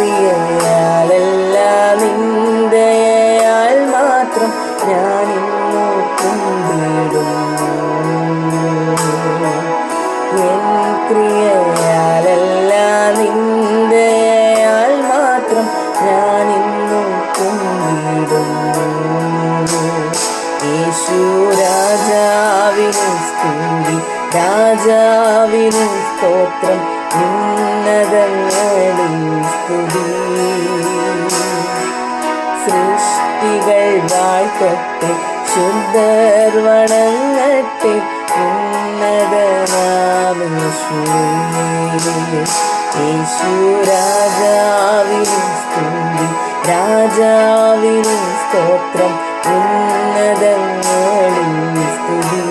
ക്രിയയാലല്ല നിന്ദയാൽ മാത്രം ഞാനിന്നു കുമ്പിടുന്നു. എൻ ക്രിയയാലല്ല നിന്ദയാൽ മാത്രം ഞാനിന്നു കുമ്പിടുന്നു. യേശു രാജാവിനു സ്തുതി, രാജാവിനു സ്തോത്രം, ഉന്നതങ്ങളിൽ സ്തുതി. സൃഷ്ടികൾ വാഴ്ത്തട്ടെ, ശുദ്ധർ വണങ്ങട്ടെ, ഉന്നതനാമേശുവേ. യേശു രാജാവിനു സ്തുതി, രാജാവിനു സ്തോത്രം, ഉന്നതങ്ങളിൽ സ്തുതി.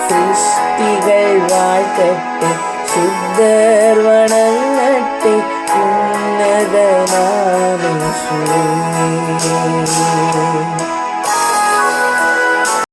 സൃഷ്ടികൾ വാഴ്ത്തട്ടെ,